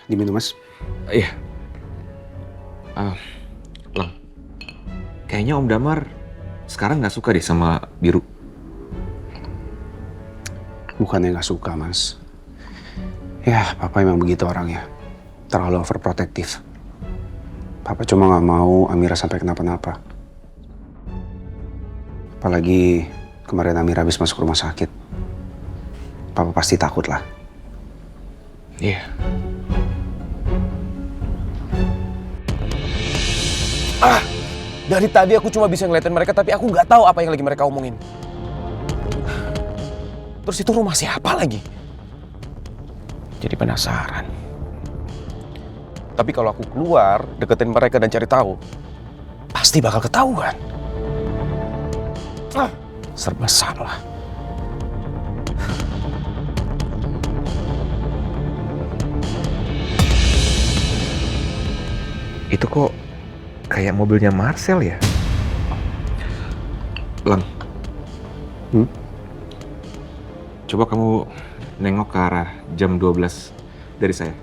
Diminum, Mas. Iya. Lang, kayaknya Om Damar sekarang nggak suka deh sama Biru. Bukannya nggak suka, Mas. Ya, Papa emang begitu orangnya. Terlalu overprotective. Papa cuma nggak mau Amira sampai kenapa-napa. Apalagi kemarin Amira habis masuk rumah sakit. Papa pasti takut lah. Iya. Dari tadi aku cuma bisa ngeliatin mereka, tapi aku nggak tahu apa yang lagi mereka omongin. Terus itu rumah siapa lagi? Jadi penasaran. Tapi kalau aku keluar, deketin mereka dan cari tahu, pasti bakal ketahuan. Serba salah. Itu kok kayak mobilnya Marcel ya? Lang. Coba kamu nengok ke arah jam 12 dari saya.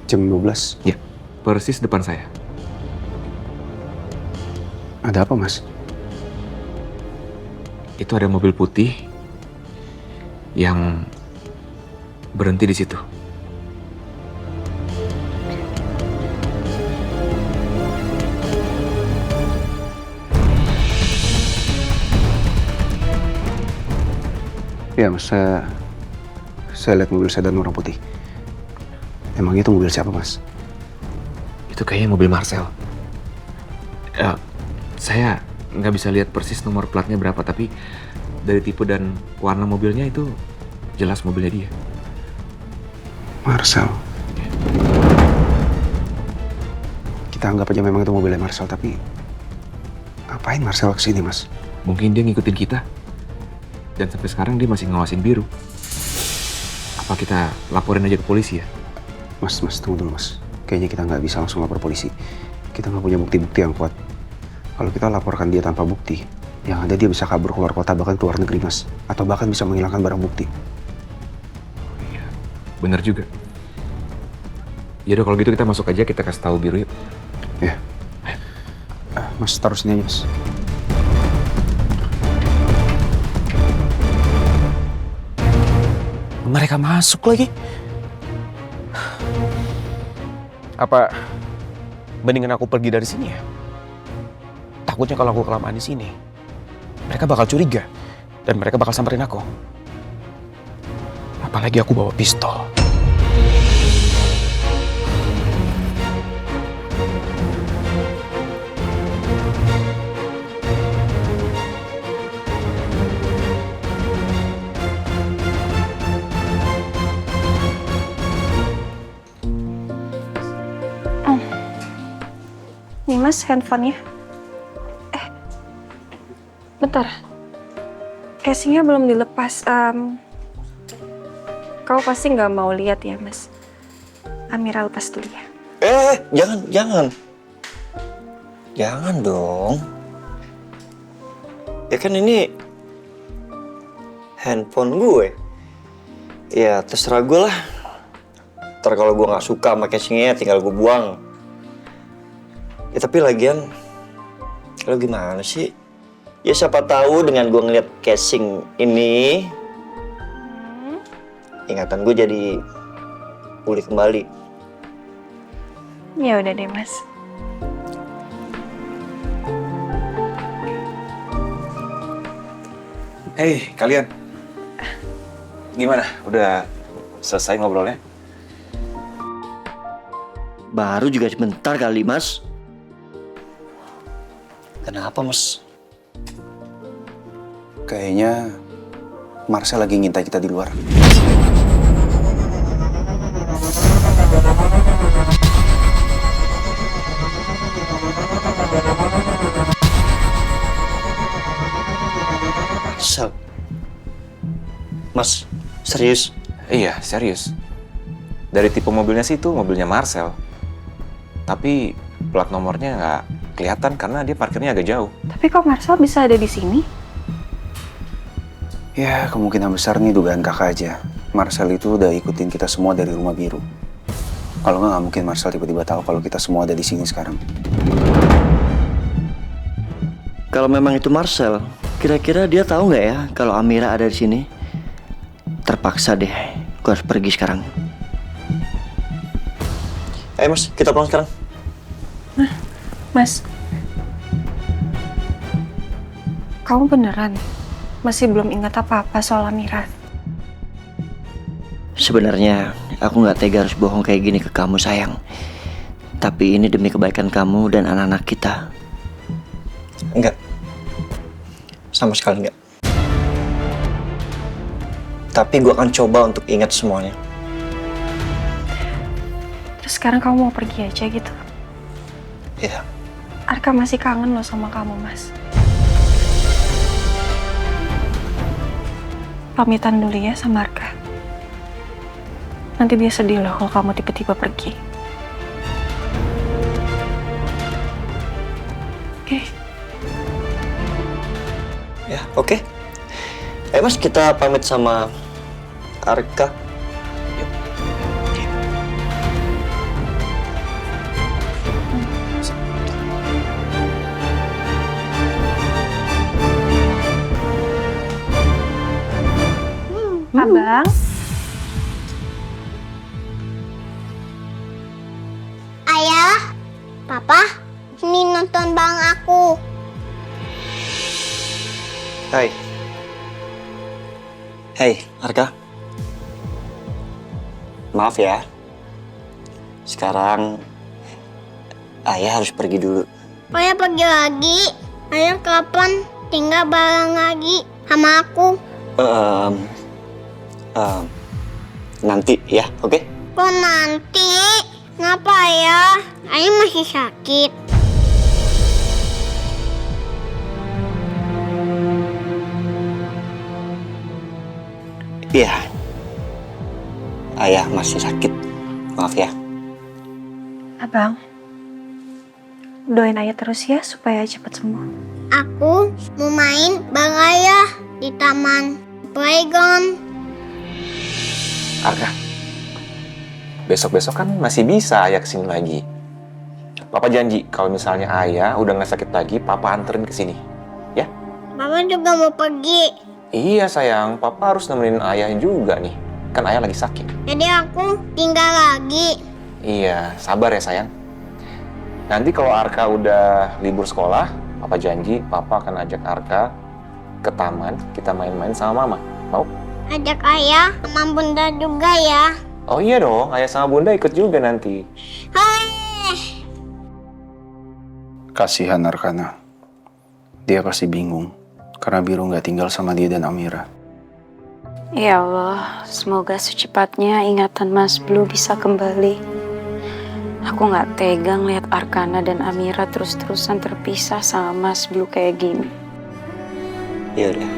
Jam 12. Ya, persis depan saya. Ada apa, Mas? Itu ada mobil putih yang berhenti di situ. Ya, Mas. Saya lihat mobil sedan warna putih. Emang itu mobil siapa, Mas? Itu kayaknya mobil Marcel. Saya nggak bisa lihat persis nomor platnya berapa, tapi dari tipe dan warna mobilnya itu jelas mobilnya dia. Marcel. Kita anggap aja memang itu mobilnya Marcel, tapi ngapain Marcel kesini, Mas? Mungkin dia ngikutin kita. Dan sampai sekarang dia masih ngawasin Biru. Apa kita laporin aja ke polisi ya? Mas, tunggu dulu, Mas. Kayaknya kita nggak bisa langsung lapor polisi. Kita nggak punya bukti-bukti yang kuat. Kalau kita laporkan dia tanpa bukti, yang ada dia bisa kabur keluar kota, bahkan keluar negeri, Mas. Atau bahkan bisa menghilangkan barang bukti. Iya, bener juga. Yaudah kalau gitu kita masuk aja, kita kasih tahu Biru yuk. Ya. Mas, taruh sini aja, Mas. Mereka masuk lagi. Apa mendingan aku pergi dari sini ya? Takutnya kalau aku kelamaan di sini, mereka bakal curiga dan mereka bakal samperin aku. Apalagi aku bawa pistol. Nih Mas, handphonenya. Bentar. Casingnya belum dilepas. Kau pasti nggak mau lihat ya, Mas. Amira lepas dulu ya. Jangan. Jangan dong. Ya kan ini handphone gue. Ya terserah gue lah. Ntar kalau gue nggak suka sama casingnya tinggal gue buang. Ya tapi lagian, lo gimana sih? Ya siapa tahu dengan gue ngeliat casing ini, ingatan gue jadi pulih kembali. Ya udah deh, Mas. Hei, kalian. Gimana? Udah selesai ngobrolnya? Baru juga sebentar kali, Mas. Kenapa, Mas? Kayaknya Marcel lagi ngintai kita di luar. Marcel. Mas, serius? Iya, serius. Dari tipe mobilnya sih itu mobilnya Marcel. Tapi plat nomornya nggak kelihatan karena dia parkirnya agak jauh. Tapi kok Marcel bisa ada di sini? Ya, kemungkinan besar nih dugaan kakak aja. Marcel itu udah ikutin kita semua dari rumah Biru. Kalau nggak mungkin Marcel tiba-tiba tahu kalau kita semua ada di sini sekarang. Kalau memang itu Marcel, kira-kira dia tahu nggak ya kalau Amira ada di sini? Terpaksa deh, gue harus pergi sekarang. Ayo Mas, kita pulang sekarang. Mas, kamu beneran masih belum ingat apa-apa soal Amira? Sebenarnya aku nggak tega harus bohong kayak gini ke kamu sayang. Tapi ini demi kebaikan kamu dan anak-anak kita. Enggak. Sama sekali enggak. Tapi gue akan coba untuk ingat semuanya. Terus sekarang kamu mau pergi aja gitu? Iya. Arka masih kangen loh sama kamu, Mas. Pamitan dulu ya sama Arka. Nanti dia sedih loh kalau kamu tiba-tiba pergi. Oke. Ya, oke. Ayo Mas, kita pamit sama Arka. Yuk. Oke. Abang, Ayah, Papa, sini nonton bang aku. Hai. Hai, Arka. Maaf ya. Sekarang Ayah harus pergi dulu. Ayah pergi lagi. Ayah kapan tinggal bareng lagi sama aku? Nanti ya, oke? Kok nanti? Kenapa ya? Ayah masih sakit. Iya. Ayah masih sakit. Maaf ya. abang, doain Ayah terus ya supaya cepat sembuh. Aku mau main bareng Ayah di taman playground. Arka, besok-besok kan masih bisa Ayah kesini lagi. Papa janji kalau misalnya Ayah udah nggak sakit lagi, Papa anterin ke sini. Ya? Papa juga mau pergi. Iya sayang, Papa harus nemenin Ayah juga nih. Kan Ayah lagi sakit. Jadi aku tinggal lagi. Iya, sabar ya sayang. Nanti kalau Arka udah libur sekolah, Papa janji Papa akan ajak Arka ke taman, kita main-main sama Mama. Mau? Ajak Ayah sama Bunda juga ya. Oh iya dong, Ayah sama Bunda ikut juga nanti. Hai. Kasihan Arkana. Dia pasti bingung karena Biru nggak tinggal sama dia dan Amira. Ya Allah, semoga secepatnya ingatan Mas Blue bisa kembali. Aku nggak tega ngeliat Arkana dan Amira terus-terusan terpisah sama Mas Blue kayak gini. Ya udah.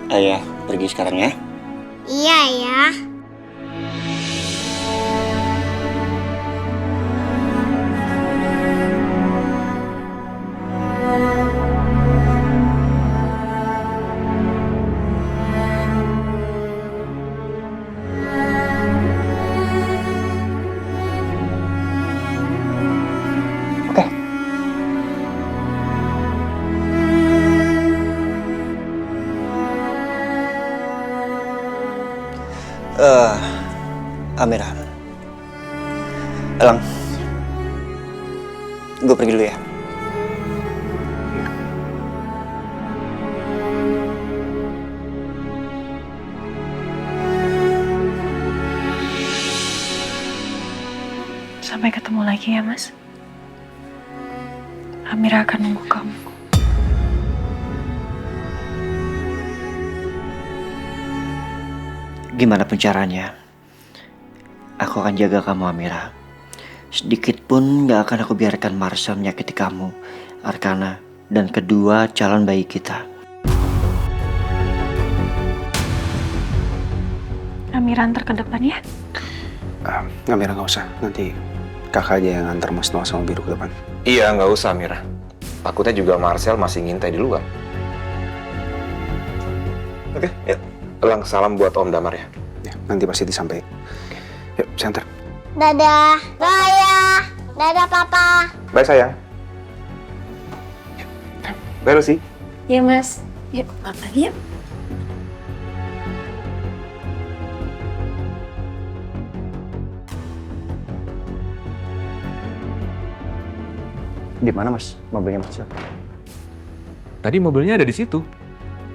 Ayah pergi sekarang ya. Iya ya. Amira. Elang. Gue pergi dulu ya. Sampai ketemu lagi ya, Mas. Amira akan nunggu kamu. Gimana pun caranya, aku akan jaga kamu, Amira. Sedikit pun gak akan aku biarkan Marcel menyakiti kamu, Arkana, dan kedua calon bayi kita. Amira antar ke depan ya. Amira nggak usah. Nanti kakak aja yang antar Mas Noah sama Biru ke depan. Iya, nggak usah Mira. Takutnya juga Marcel masih ngintai di luar. Oke, yuk. Elang, salam buat Om Damar ya. Ya, nanti pasti disampaikan. Yuk, saya antar. Dadah. Raya. Dadah papa. Bye sayang. Bye Lucy. Iya mas. Yuk, makan yuk. Di mana mas? Mobilnya mas? Tadi mobilnya ada di situ.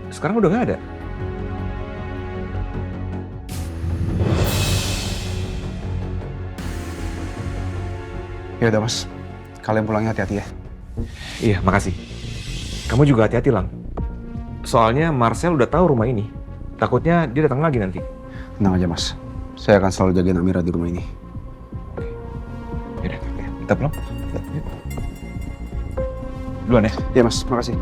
Sekarang udah nggak ada. Ya udah mas. Kalian pulangnya hati-hati ya. Iya, makasih. Kamu juga hati-hati, Lang. Soalnya Marcel udah tahu rumah ini. Takutnya dia datang lagi nanti. Tenang aja mas. Saya akan selalu jagain Amira di rumah ini. Yaudah, kita pulang. Yuk. Duluan ya. Iya mas, makasih.